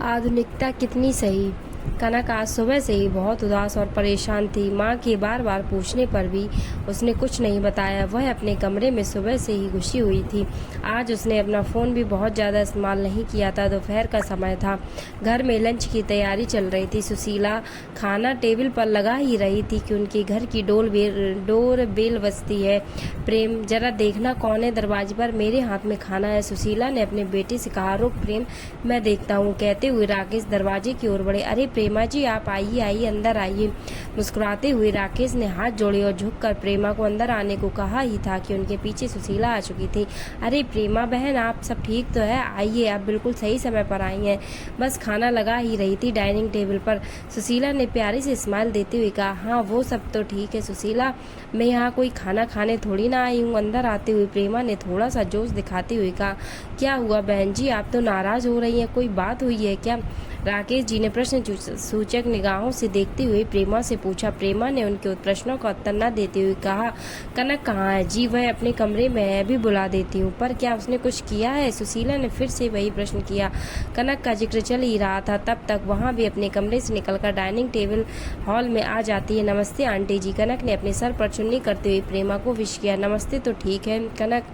आधुनिकता कितनी सही। कनक आज सुबह से ही बहुत उदास और परेशान थी। माँ के बार बार पूछने पर भी उसने कुछ नहीं बताया। वह अपने कमरे में सुबह से ही घुसी हुई थी। आज उसने अपना फ़ोन भी बहुत ज़्यादा इस्तेमाल नहीं किया था। दोपहर का समय था। घर में लंच की तैयारी चल रही थी। सुशीला खाना टेबल पर लगा ही रही थी कि उनके घर की डोर बेल बजती है। प्रेम, जरा देखना कौन है दरवाजे पर, मेरे हाथ में खाना है। सुशीला ने अपने बेटे से कहा। रुक प्रेम, मैं देखता हूँ, कहते हुए राकेश दरवाजे की ओर बढ़े। अरे प्रेमा जी, आप आइए आइए, अंदर आइए। मुस्कुराते हुए राकेश ने हाथ जोड़े और झुककर प्रेमा को अंदर आने को कहा ही था कि उनके पीछे सुशीला आ चुकी थी। अरे प्रेमा बहन, आप सब ठीक तो है? आइए, आप बिल्कुल सही समय पर आई हैं। बस खाना लगा ही रही थी डाइनिंग टेबल पर। सुशीला ने प्यारी से स्माइल देते हुए कहा। हाँ, वो सब तो ठीक है सुशीला, मैं यहाँ कोई खाना खाने थोड़ी ना आई हूँ। अंदर आते हुए प्रेमा ने थोड़ा सा जोश दिखाते हुए कहा। क्या हुआ बहन जी, आप तो नाराज हो रही हैं, कोई बात हुई है क्या? राकेश जी ने प्रश्न सूचक निगाहों से देखते हुए प्रेमा से पूछा। प्रेमा ने उनके प्रश्नों का उत्तर न देते हुए कहा। कनक कहाँ है? जी, वह अपने कमरे में है, अभी बुला देती हूँ। पर क्या उसने कुछ किया है? सुशीला ने फिर से वही प्रश्न किया। कनक का जिक्र चल ही रहा था तब तक वहाँ भी अपने कमरे से निकलकर डाइनिंग टेबल हॉल में आ जाती है। नमस्ते आंटी जी। कनक ने अपने सर पर चुन्नी करते हुए प्रेमा को विश किया। नमस्ते तो ठीक है कनक,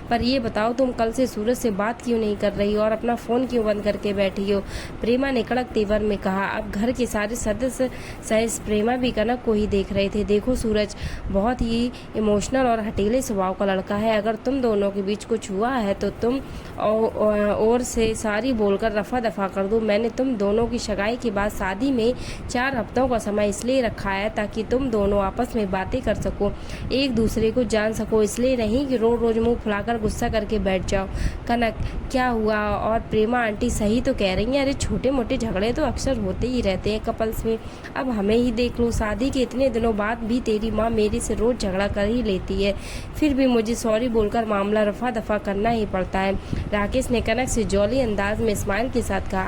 पर ये बताओ तुम कल से सूरज से बात क्यों नहीं कर रही और अपना फ़ोन क्यों बंद करके बैठी हो? प्रेमा ने कड़क तेवर में कहा। अब घर के सारे सदस्य सहित प्रेमा भी कनक को ही देख रहे थे। देखो सूरज बहुत ही इमोशनल और हठीले स्वभाव का लड़का है। अगर तुम दोनों के बीच कुछ हुआ है तो तुम और से सारी बोलकर रफा दफा कर दो। मैंने तुम दोनों की सगाई के बाद शादी में 4 हफ्तों का समय इसलिए रखा है ताकि तुम दोनों आपस में बातें कर सको, एक दूसरे को जान सको, इसलिए नहीं कि रोज रोज मुंह फुलाकर गुस्सा करके बैठ जाओ। कनक, क्या हुआ? और प्रेमा आंटी सही तो कह रही हैं। अरे छोटे मोटे झगड़े तो अक्सर होते ही रहते हैं कपल्स में। अब हमें ही देख लो, शादी के इतने दिनों बाद भी तेरी माँ मेरे से रोज झगड़ा कर ही लेती है, फिर भी मुझे सॉरी बोलकर मामला रफा दफा करना ही पड़ता है। राकेश ने कनक से जॉली अंदाज में स्माइल के साथ कहा।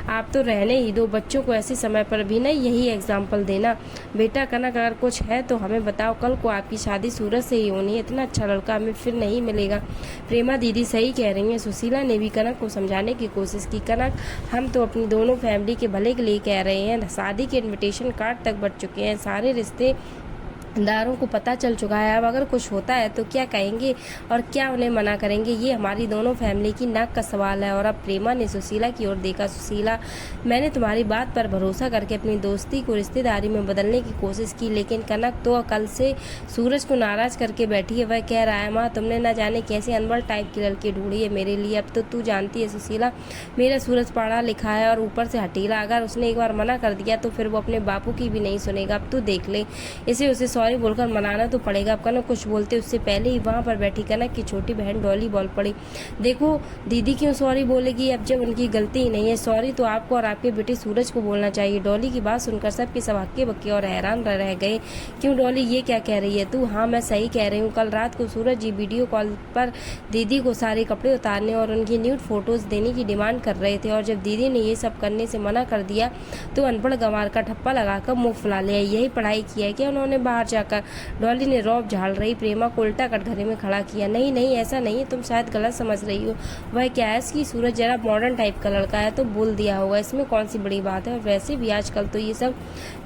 आप तो रहने ही दो, बच्चों को ऐसे समय पर भी नहीं यही एग्जाम्पल देना। बेटा कनक, अगर कुछ है तो हमें बताओ, कल को आपकी शादी सूरज से ही होनी है, इतना अच्छा लड़का हमें फिर नहीं मिलेगा। प्रेमा दीदी सही कह रही हैं। सुशीला ने भी कनक को समझाने की कोशिश की। कनक, हम तो अपनी दोनों फैमिली के भले के लिए कह रहे हैं। शादी के इनविटेशन कार्ड तक बढ़ चुके हैं, सारे रिश्तेदारों को पता चल चुका है। अब अगर कुछ होता है तो क्या कहेंगे और क्या उन्हें मना करेंगे, ये हमारी दोनों फैमिली की नाक का सवाल है। और अब प्रेमा ने सुशीला की ओर देखा। सुशीला, मैंने तुम्हारी बात पर भरोसा करके अपनी दोस्ती को रिश्तेदारी में बदलने की कोशिश की, लेकिन कनक तो कल से सूरज को नाराज करके बैठी है। वह कह रहा है माँ तुमने न जाने कैसे अनबल टाइप की लड़की ढूंढी है मेरे लिए। अब तो तू जानती है सुशीला, मेरा सूरज पढ़ा लिखा है और ऊपर से हटीला। अगर उसने एक बार मना कर दिया तो फिर वो अपने बापू की भी नहीं सुनेगा। अब तू देख ले, इसे उसे सॉरी बोलकर मनाना तो पड़ेगा। अब कनक कुछ बोलते उससे पहले ही वहाँ पर बैठी कनक की छोटी बहन डॉली बोल पड़ी। देखो दीदी क्यों सॉरी बोलेगी अब जब उनकी गलती ही नहीं है? सॉरी तो आपको और आपके बेटे सूरज को बोलना चाहिए। डॉली की बात सुनकर सबके सब हक्के बक्के और हैरान रह गए। क्यों डॉली, ये क्या कह रही है तू? हाँ, मैं सही कह रही हूँ। कल रात को सूरज जी वीडियो कॉल पर दीदी को सारे कपड़े उतारने और उनकी न्यूड फोटोज देने की डिमांड कर रहे थे, और जब दीदी ने ये सब करने से मना कर दिया तो अनपढ़ गंवार का ठप्पा लगाकर मुंह फुला लिया। यही पढ़ाई किया है क्या उन्होंने बाहर जाकर? डॉली ने रौब झाड़ रही प्रेमा को उल्टा कटघरे में खड़ा किया। नहीं नहीं, ऐसा नहीं है, तुम शायद गलत समझ रही हो। वह क्या है कि सूरज जरा मॉडर्न टाइप का लड़का है तो बोल दिया होगा, इसमें कौन सी बड़ी बात है। और वैसे भी आजकल तो ये सब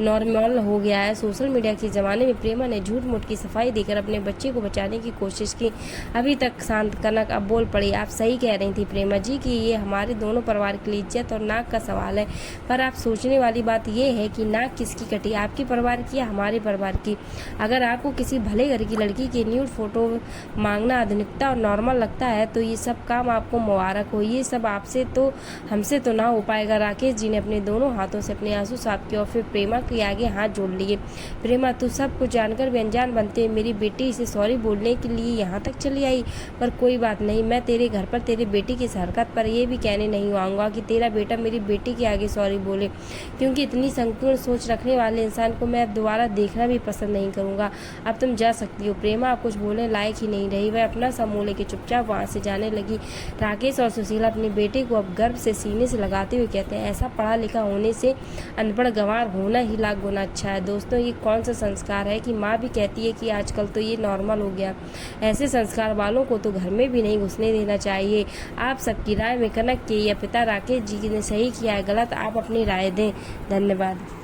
नॉर्मल हो गया है। सोशल मीडिया के ज़माने में प्रेमा ने झूठ मूठ की सफाई देकर अपने बच्चे को बचाने की कोशिश की। अभी तक शांत कनक अब बोल पड़ी। आप सही कह रही थी प्रेमा जी कि ये हमारे दोनों परिवार की इज्जत और नाक का सवाल है, पर आप सोचने वाली बात यह है कि नाक किसकी कटी, आपके परिवार की या हमारे परिवार की? अगर आपको किसी भले घर की लड़की की न्यूड फोटो मांगना आधुनिकता और नॉर्मल लगता है तो ये सब काम आपको मुबारक हो। ये सब आपसे तो हमसे तो ना हो पाएगा। राकेश जी ने अपने दोनों हाथों से अपने आंसू साफ किए और फिर प्रेमा के आगे हाथ जोड़ लिए। प्रेमा, तू सब कुछ जानकर भी अनजान बनते मेरी बेटी इसे सॉरी बोलने के लिए यहाँ तक चली आई। पर कोई बात नहीं, मैं तेरे घर पर तेरे बेटी की हरकत पर यह भी कहने नहीं आऊँगा कि तेरा बेटा मेरी बेटी के आगे सॉरी बोले, क्योंकि इतनी संकीर्ण सोच रखने वाले इंसान को मैं अब दोबारा देखना भी पसंद नहीं नहीं करूँगा, अब तुम जा सकती हो। प्रेमा अब कुछ बोलने लायक ही नहीं रही, वह अपना सा मुँह लेके चुपचाप वहाँ से जाने लगी। राकेश और सुशीला अपने बेटे को अब गर्व से सीने से लगाते हुए कहते हैं, ऐसा पढ़ा लिखा होने से अनपढ़ गंवार होना ही लाख गुना अच्छा है। दोस्तों, ये कौन सा संस्कार है कि माँ भी कहती है कि आजकल तो ये नॉर्मल हो गया। ऐसे संस्कार वालों को तो घर में भी नहीं घुसने देना चाहिए। आप सबकी राय में कनक के या पिता राकेश जी ने सही किया है गलत, आप अपनी राय दें। धन्यवाद।